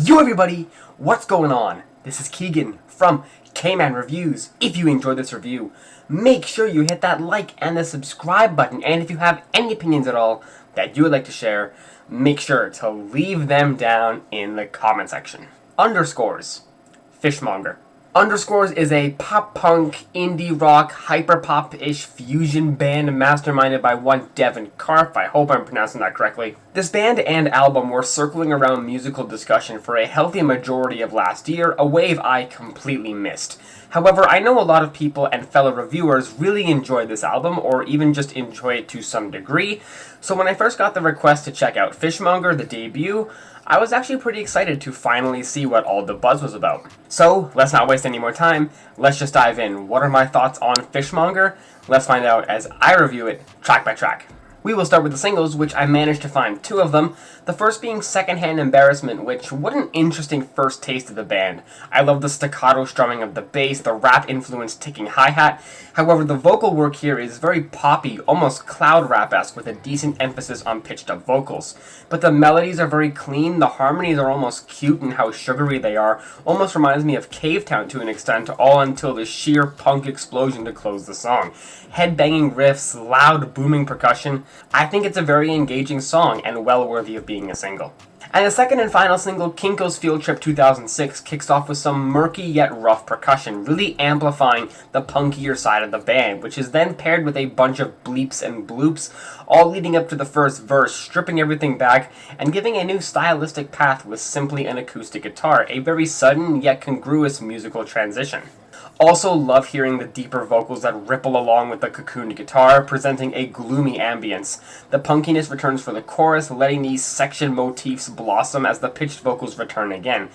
Yo everybody, what's going on? This is Keegan from Kman Reviews. If you enjoyed this review, make sure you hit that like and the subscribe button. And if you have any opinions at all that you would like to share, make sure to leave them down in the comment section. Underscores, fishmonger. Underscores is a pop-punk, indie rock, hyper-pop-ish fusion band masterminded by one Devin Karpf. I hope I'm pronouncing that correctly. This band and album were circling around musical discussion for a healthy majority of last year, a wave I completely missed. However, I know a lot of people and fellow reviewers really enjoyed this album, or even just enjoy it to some degree, so when I first got the request to check out Fishmonger, the debut, I was actually pretty excited to finally see what all the buzz was about. So, let's not waste any more time, let's just dive in. What are my thoughts on Fishmonger? Let's find out as I review it track by track. We will start with the singles, which I managed to find two of them. The first being Secondhand Embarrassment, which, what an interesting first taste of the band. I love the staccato strumming of the bass, the rap-influenced ticking hi-hat. However, the vocal work here is very poppy, almost cloud rap-esque, with a decent emphasis on pitched-up vocals. But the melodies are very clean, the harmonies are almost cute in how sugary they are, almost reminds me of Cave Town to an extent, all until the sheer punk explosion to close the song. Head-banging riffs, loud booming percussion. I think it's a very engaging song and well worthy of being a single. And the second and final single, Kinkos Field Trip 2006, kicks off with some murky yet rough percussion, really amplifying the punkier side of the band, which is then paired with a bunch of bleeps and bloops, all leading up to the first verse, stripping everything back and giving a new stylistic path with simply an acoustic guitar, a very sudden yet congruous musical transition. Also love hearing the deeper vocals that ripple along with the cocooned guitar, presenting a gloomy ambience. The punkiness returns for the chorus, letting these section motifs blossom as the pitched vocals return again.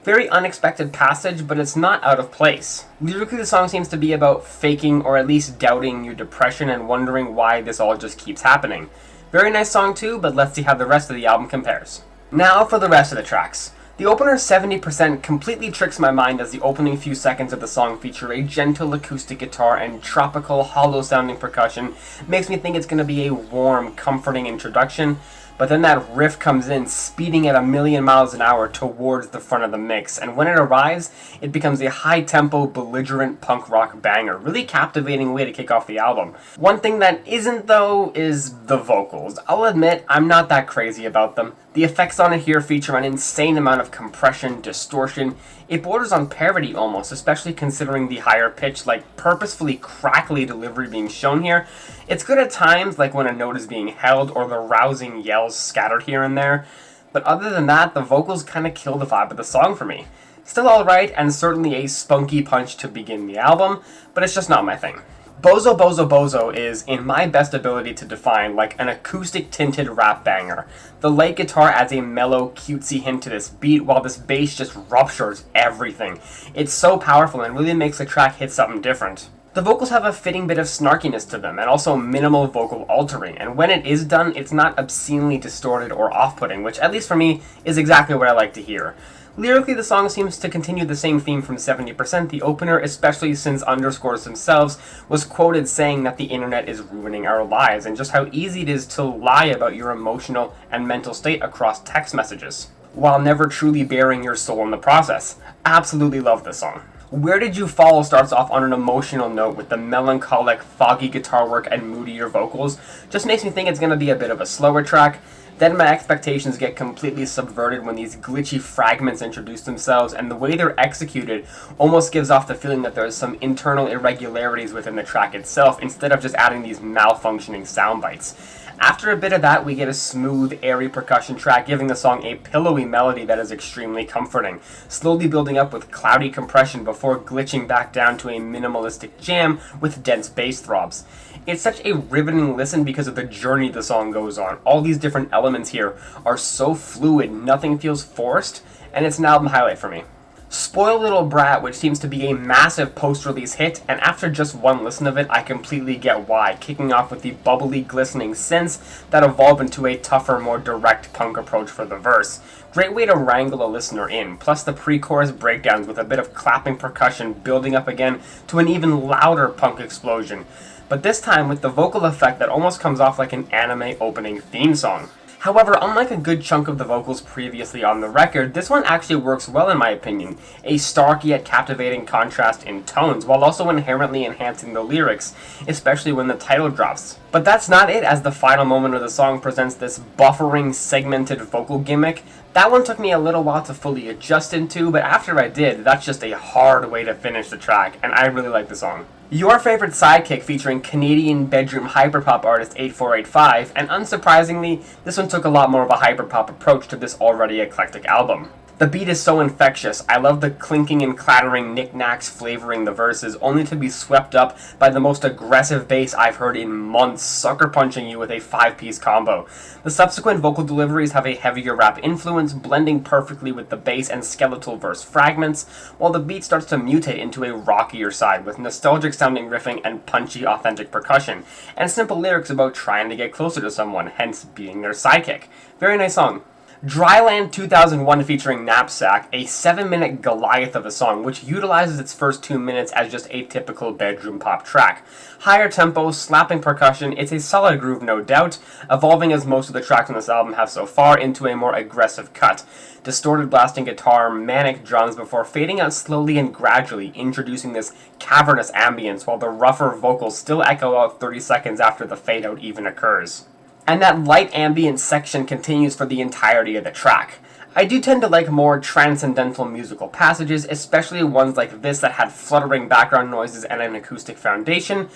Very unexpected passage, but it's not out of place. Lyrically, the song seems to be about faking or at least doubting your depression and wondering why this all just keeps happening. Very nice song too, but let's see how the rest of the album compares. Now for the rest of the tracks. The opener 70% completely tricks my mind as the opening few seconds of the song feature a gentle acoustic guitar and tropical, hollow-sounding percussion. Makes me think it's going to be a warm, comforting introduction, but then that riff comes in, speeding at 1,000,000 miles an hour towards the front of the mix, and when it arrives, it becomes a high-tempo, belligerent punk rock banger. Really captivating way to kick off the album. One thing that isn't, though, is the vocals. I'll admit, I'm not that crazy about them. The effects on it here feature an insane amount of compression, distortion. It borders on parody almost, especially considering the higher pitch, like purposefully crackly delivery being shown here. It's good at times, like when a note is being held or the rousing yells scattered here and there. But other than that, the vocals kind of kill the vibe of the song for me. Still alright, and certainly a spunky punch to begin the album, but it's just not my thing. Bozo Bozo Bozo is, in my best ability to define, like an acoustic-tinted rap banger. The light guitar adds a mellow, cutesy hint to this beat, while this bass just ruptures everything. It's so powerful and really makes the track hit something different. The vocals have a fitting bit of snarkiness to them, and also minimal vocal altering, and when it is done, it's not obscenely distorted or off-putting, which, at least for me, is exactly what I like to hear. Lyrically, the song seems to continue the same theme from 70%, the opener, especially since Underscores themselves was quoted saying that the internet is ruining our lives, and just how easy it is to lie about your emotional and mental state across text messages, while never truly bearing your soul in the process. Absolutely love this song. Where Did You Fall starts off on an emotional note with the melancholic, foggy guitar work and moodier vocals. Just makes me think it's going to be a bit of a slower track. Then my expectations get completely subverted when these glitchy fragments introduce themselves, and the way they're executed almost gives off the feeling that there's some internal irregularities within the track itself, instead of just adding these malfunctioning sound bites. After a bit of that, we get a smooth, airy percussion track, giving the song a pillowy melody that is extremely comforting, slowly building up with cloudy compression before glitching back down to a minimalistic jam with dense bass throbs. It's such a riveting listen because of the journey the song goes on. All these different elements here are so fluid, nothing feels forced, and it's an album highlight for me. Spoiled Little Brat, which seems to be a massive post-release hit, and after just one listen of it, I completely get why, kicking off with the bubbly, glistening synths that evolve into a tougher, more direct punk approach for the verse. Great way to wrangle a listener in, plus the pre-chorus breakdowns with a bit of clapping percussion building up again to an even louder punk explosion, but this time with the vocal effect that almost comes off like an anime opening theme song. However, unlike a good chunk of the vocals previously on the record, this one actually works well in my opinion. A stark yet captivating contrast in tones, while also inherently enhancing the lyrics, especially when the title drops. But that's not it, as the final moment of the song presents this buffering, segmented vocal gimmick. That one took me a little while to fully adjust into, but after I did, that's just a hard way to finish the track, and I really like the song. Your favorite Sidekick featuring Canadian bedroom hyperpop artist 8485, and unsurprisingly, this one took a lot more of a hyperpop approach to this already eclectic album. The beat is so infectious. I love the clinking and clattering knickknacks flavoring the verses, only to be swept up by the most aggressive bass I've heard in months, sucker punching you with a 5-piece combo. The subsequent vocal deliveries have a heavier rap influence, blending perfectly with the bass and skeletal verse fragments, while the beat starts to mutate into a rockier side with nostalgic sounding riffing and punchy authentic percussion, and simple lyrics about trying to get closer to someone, hence being their sidekick. Very nice song. Dryland 2001 featuring Knapsack, a 7-minute Goliath of a song, which utilizes its first 2 minutes as just a typical bedroom pop track. Higher tempo, slapping percussion, it's a solid groove no doubt, evolving as most of the tracks on this album have so far into a more aggressive cut. Distorted blasting guitar, manic drums before fading out slowly and gradually, introducing this cavernous ambience while the rougher vocals still echo out 30 seconds after the fade out even occurs. And that light ambient section continues for the entirety of the track. I do tend to like more transcendental musical passages, especially ones like this that had fluttering background noises and an acoustic foundation,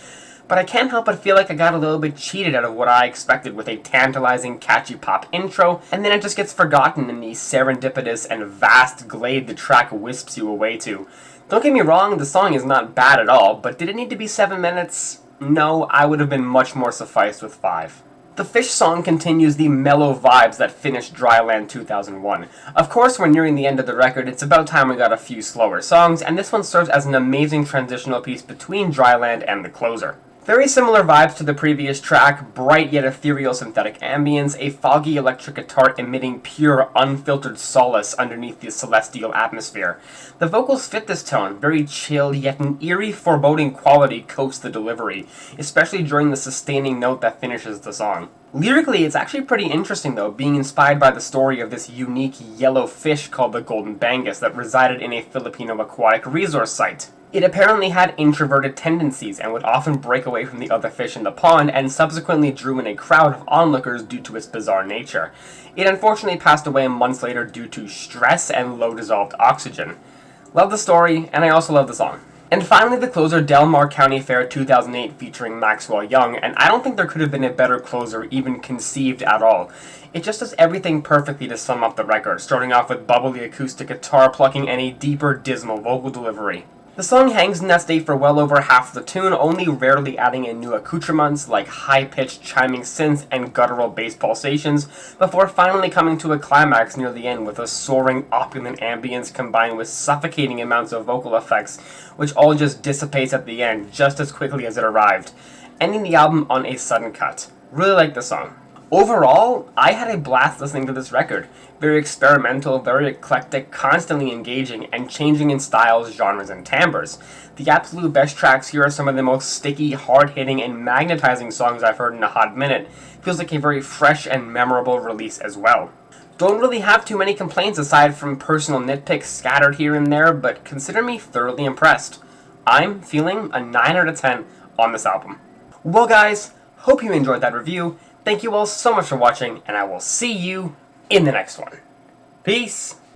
but I can't help but feel like I got a little bit cheated out of what I expected with a tantalizing, catchy pop intro, and then it just gets forgotten in the serendipitous and vast glade the track wisps you away to. Don't get me wrong, the song is not bad at all, but did it need to be 7 minutes? No, I would have been much more sufficed with 5. The Fish song continues the mellow vibes that finished Dryland 2001. Of course, we're nearing the end of the record, it's about time we got a few slower songs, and this one serves as an amazing transitional piece between Dryland and the closer. Very similar vibes to the previous track, bright yet ethereal synthetic ambience, a foggy electric guitar emitting pure, unfiltered solace underneath the celestial atmosphere. The vocals fit this tone, very chill, yet an eerie, foreboding quality coats the delivery, especially during the sustaining note that finishes the song. Lyrically, it's actually pretty interesting though, being inspired by the story of this unique yellow fish called the Golden Bangus that resided in a Filipino aquatic resource site. It apparently had introverted tendencies and would often break away from the other fish in the pond and subsequently drew in a crowd of onlookers due to its bizarre nature. It unfortunately passed away months later due to stress and low dissolved oxygen. Love the story, and I also love the song. And finally, the closer, Del Mar County Fair 2008 featuring Maxwell Young, and I don't think there could have been a better closer even conceived at all. It just does everything perfectly to sum up the record, starting off with bubbly acoustic guitar plucking and a deeper, dismal vocal delivery. The song hangs in that state for well over half the tune, only rarely adding in new accoutrements like high-pitched chiming synths and guttural bass pulsations, before finally coming to a climax near the end with a soaring, opulent ambience combined with suffocating amounts of vocal effects, which all just dissipates at the end just as quickly as it arrived, ending the album on a sudden cut. Really like the song. Overall, I had a blast listening to this record. Very experimental, very eclectic, constantly engaging, and changing in styles, genres, and timbres. The absolute best tracks here are some of the most sticky, hard-hitting, and magnetizing songs I've heard in a hot minute. Feels like a very fresh and memorable release as well. Don't really have too many complaints aside from personal nitpicks scattered here and there, but consider me thoroughly impressed. I'm feeling a 9 out of 10 on this album. Well guys, hope you enjoyed that review. Thank you all so much for watching, and I will see you in the next one. Peace!